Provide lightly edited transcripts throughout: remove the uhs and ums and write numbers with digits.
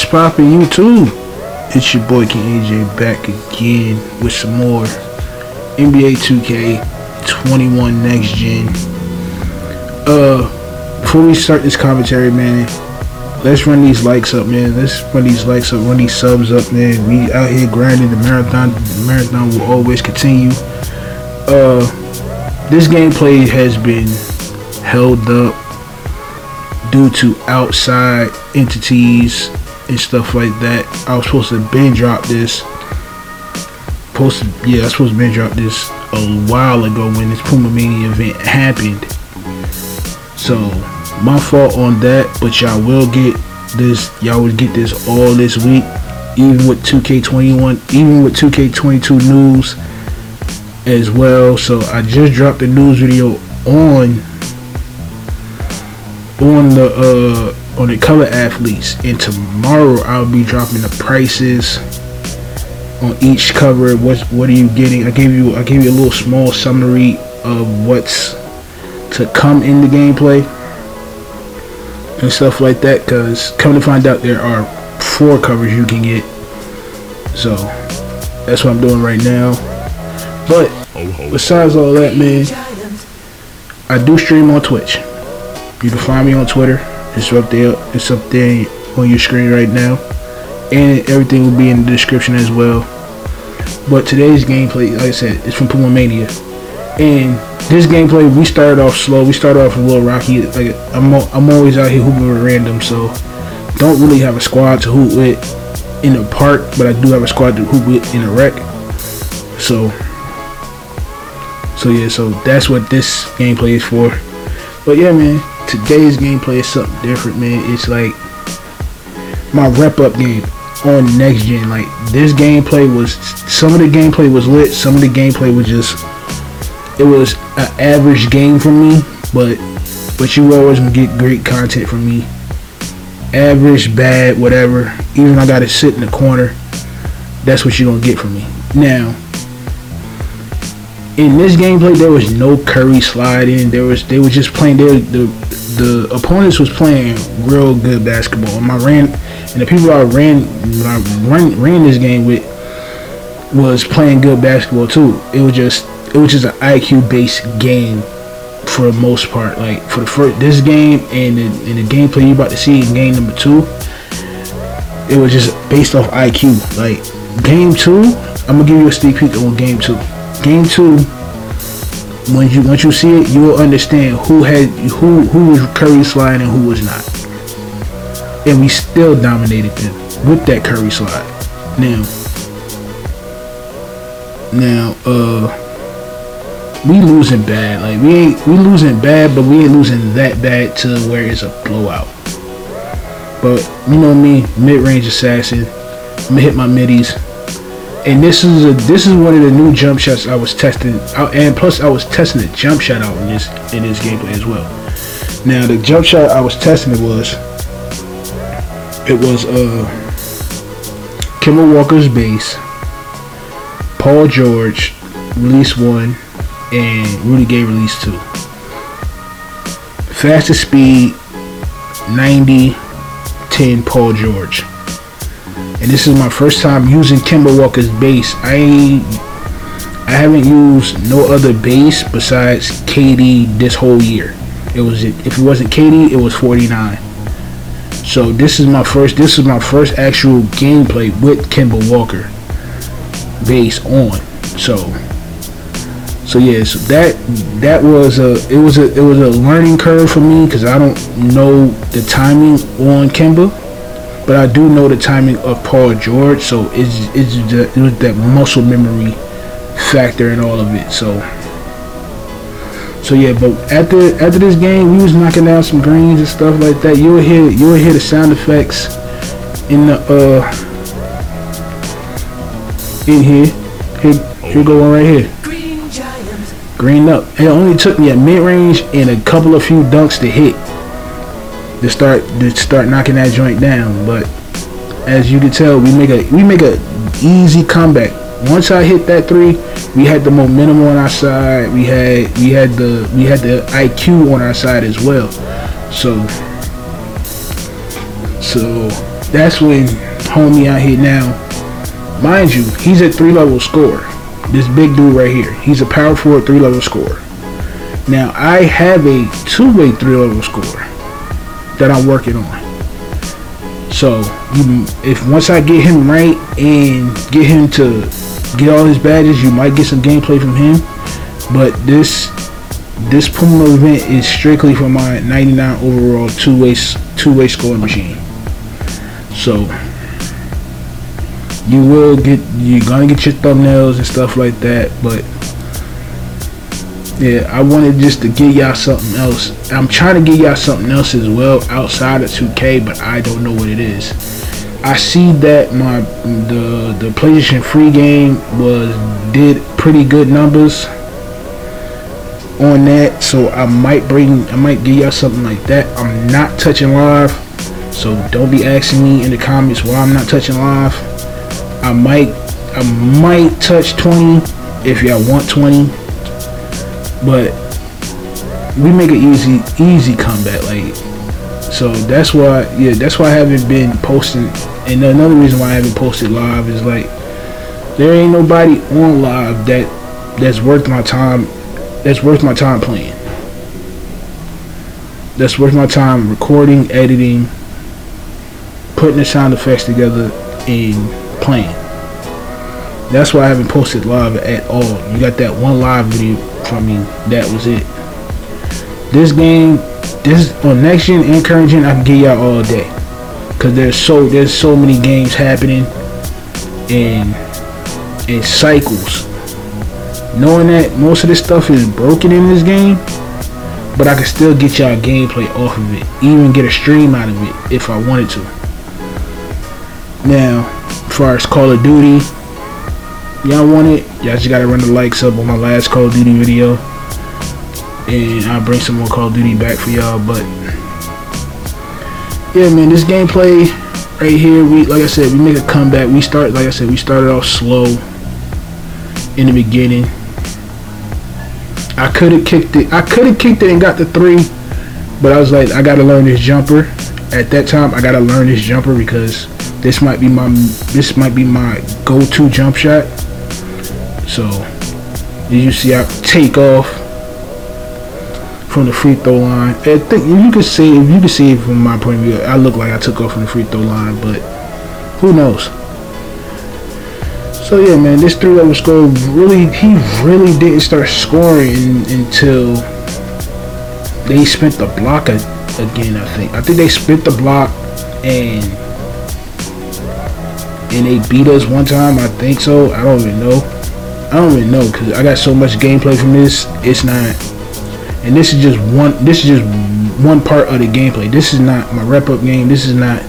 poppin' YouTube? It's your boy King AJ back again with some more NBA 2K21 Next Gen. Before we start this commentary, man, let's run these likes up, man. Run these subs up, man. We out here grinding the marathon. The marathon will always continue. This gameplay has been held up due to outside entities and stuff like that. I was supposed to been drop this. I was supposed to been drop this a while ago when this Puma Mania event happened. So my fault on that, but y'all will get this. Y'all will get this all this week, even with 2K21, even with 2K22 news as well. So I just dropped the news video on the color athletes, and tomorrow I'll be dropping the prices on each cover. What are you getting? I gave you a little small summary of what's to come in the gameplay and stuff like that, because come to find out there are 4 covers you can get. So that's what I'm doing right now. But besides all that, man, I do stream on Twitch. You can find me on Twitter. It's up there on your screen right now, and everything will be in the description as well. But today's gameplay, like I said, is from Puma Mania, and this gameplay, we started off slow. We started off a little rocky. Like I'm always out here hooping with random, so don't really have a squad to hoop with in the park, but I do have a squad to hoop with in a rec. So that's what this gameplay is for. But yeah, man, today's gameplay is something different, man. It's like my rep up game on next gen. Like, this gameplay was, some of the gameplay was lit, some of the gameplay was just, it was an average game for me, but you always gonna get great content from me. Average, bad, whatever, even if I gotta sit in the corner, that's what you're gonna get from me. Now, in this gameplay, there was no Curry sliding. They were just playing. The opponents was playing real good basketball. And the people I ran this game with was playing good basketball too. It was just an IQ based game for the most part. Like, for this game and the gameplay you're about to see in game number 2, it was just based off IQ. Like, game 2, I'm gonna give you a sneak peek on game 2. Game 2, once you see it, you will understand who was Curry slide and who was not. And we still dominated them with that Curry slide. Now, we losing bad. Like, we losing bad, but we ain't losing that bad to where it's a blowout. But you know me, mid-range assassin. I'm gonna hit my middies. And this is one of the new jump shots I was testing out, and plus I was testing the jump shot out in this gameplay as well. Now, the jump shot I was testing was Kemba Walker's base, Paul George release 1, and Rudy Gay release 2. Fastest speed 90-10 Paul George. And this is my first time using Kemba Walker's base. I haven't used no other base besides KD this whole year. If it wasn't KD, it was 49. So this is my first actual gameplay with Kemba Walker base on. So yeah, so that was a learning curve for me, because I don't know the timing on Kemba. But I do know the timing of Paul George, so it was that muscle memory factor and all of it. So yeah, but after this game, we was knocking down some greens and stuff like that. You'll hear the sound effects in the in here. Here go one right here. Green up. It only took me a mid range and a couple of few dunks to hit. To start knocking that joint down. But as you can tell, we make a easy comeback. Once I hit that 3, we had the momentum on our side. We had the IQ on our side as well. So that's when homie out here now, mind you, he's a 3-level scorer. This big dude right here, he's a power forward 3-level scorer. Now I have a 2-way 3-level scorer that I'm working on. So if once I get him right and get him to get all his badges, you might get some gameplay from him. But this Puma event is strictly for my 99 overall two-way scoring machine. So you're gonna get your thumbnails and stuff like that. But yeah, I wanted just to give y'all something else. I'm trying to give y'all something else as well outside of 2K, but I don't know what it is. I see that the PlayStation free game did pretty good numbers on that, so I might give y'all something like that. I'm not touching live, so don't be asking me in the comments why I'm not touching live. I might touch 20 if y'all want 20. But we make an easy comeback, like, so that's why I haven't been posting. And another reason why I haven't posted live is like there ain't nobody on live that's worth my time. That's worth my time playing. That's worth my time recording, editing, putting the sound effects together, and playing. That's why I haven't posted live at all. You got that one live video from me. That was it. This game, on next gen and current gen, I can give y'all all day, cause there's so many games happening in cycles. Knowing that most of this stuff is broken in this game, but I can still get y'all gameplay off of it, even get a stream out of it if I wanted to. Now, as far as Call of Duty, y'all want it, y'all just gotta run the likes up on my last Call of Duty video, and I'll bring some more Call of Duty back for y'all. But yeah, man, this gameplay right here, like I said, we make a comeback. We started off slow in the beginning. I could have kicked it and got the 3, but I was like, I gotta learn this jumper. At that time, I gotta learn this jumper because this might be my go-to jump shot. So as you see, I take off from the free throw line. I think if you can see it from my point of view, I look like I took off from the free throw line, but who knows? So yeah, man, this 3-level score he really didn't start scoring until they spent the block again. I think they spent the block and they beat us one time. I think so. I don't even know because I got so much gameplay from this. It's not, and this is just one part of the gameplay. This is not my rep up game. This is not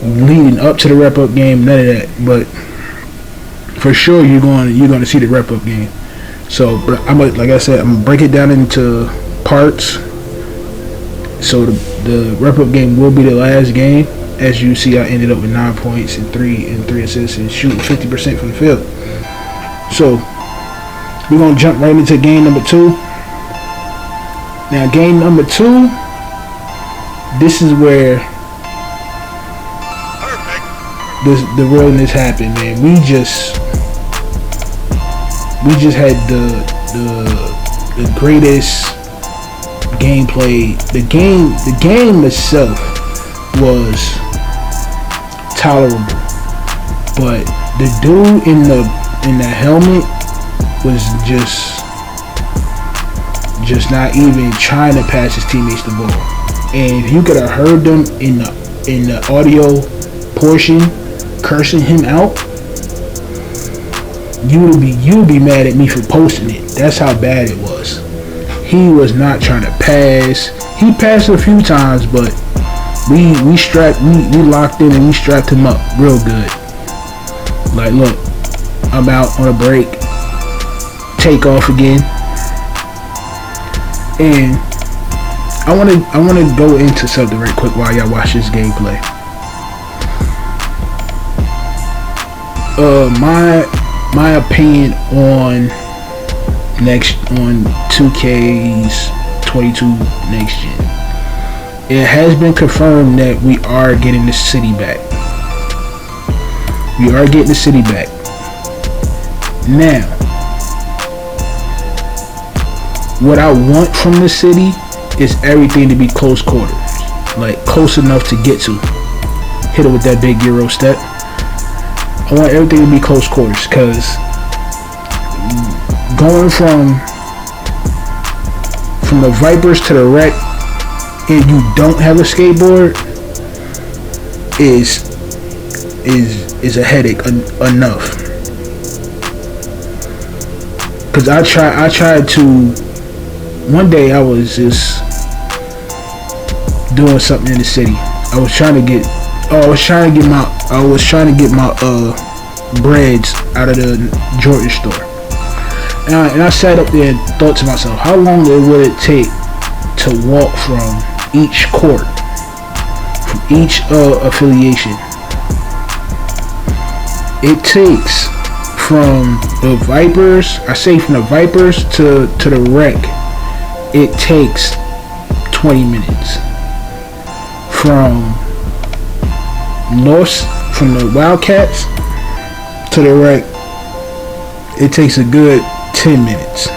leading up to the rep up game. None of that. But for sure, you're going to see the rep up game. So, but like I said, I'm gonna break it down into parts. So the rep up game will be the last game. As you see, I ended up with 9 points and 3 assists and shooting 50% from the field. So we're gonna jump right into game number 2. Now, game number 2, this is where the realness happened, man. We just had the greatest gameplay. The game itself was tolerable, but the dude in the helmet was just not even trying to pass his teammates the ball. And if you could have heard them in the audio portion cursing him out, you'd be mad at me for posting it. That's how bad it was. He was not trying to pass. He passed a few times, but we locked in and we strapped him up real good. Like, look, I'm out on a break, take off again, and I want to go into something right quick while y'all watch this gameplay. My opinion on 2K's 22 next gen. It has been confirmed that we are getting the city back. We are getting the city back. Now, what I want from the city is everything to be close quarters, like close enough to get to. Hit it with that big Euro step. I want everything to be close quarters, because going from the Vipers to the wreck and you don't have a skateboard is a headache enough. Because I tried to, one day I was just doing something in the city. I was trying to get my breads out of the Jordan store. And I sat up there and thought to myself, how long would it take to walk from each court, from each affiliation? It takes from the Vipers, from the Vipers to the wreck, it takes 20 minutes. From the Wildcats to the wreck, it takes a good 10 minutes.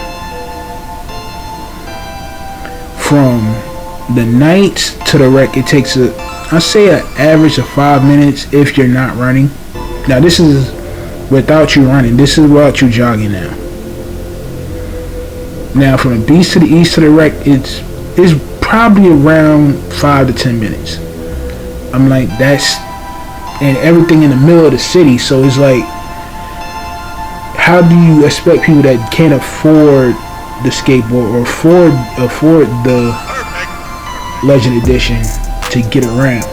From the Knights to the wreck, it takes an average of 5 minutes if you're not running. Now this is without you running. This is without you jogging now. Now from the Beast to the East to the wreck, it's probably around 5 to 10 minutes. I'm like, and everything in the middle of the city, so it's like, how do you expect people that can't afford the skateboard or afford the Legend Edition to get around?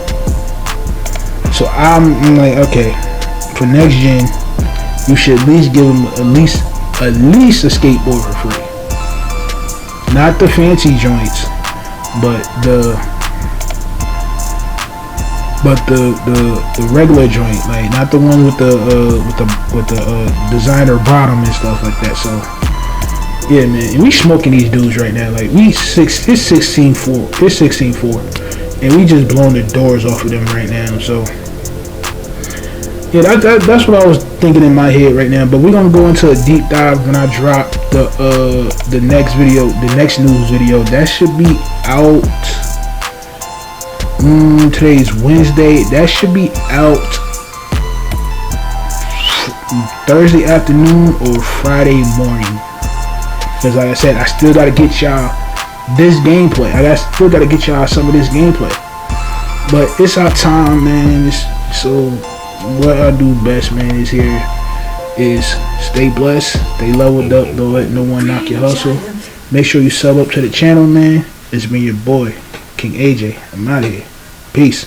So I'm like, okay, for next gen, you should at least give them at least a skateboard for free. Not the fancy joints, but the regular joint, like not the one with the designer bottom and stuff like that. So yeah, man, and we smoking these dudes right now. Like it's 16.4, and we just blowing the doors off of them right now. So yeah, that's what I was thinking in my head right now. But we're gonna go into a deep dive when I drop the next video, the next news video. That should be out. Today's Wednesday. That should be out Thursday afternoon or Friday morning. Because like I said, I still gotta get y'all this gameplay. Still gotta get y'all some of this gameplay. But it's our time, man. So what I do best, man, is stay blessed, stay leveled up, don't let no one knock your hustle. Make sure you sub up to the channel, man. It's been your boy, King AJ. I'm out of here. Peace.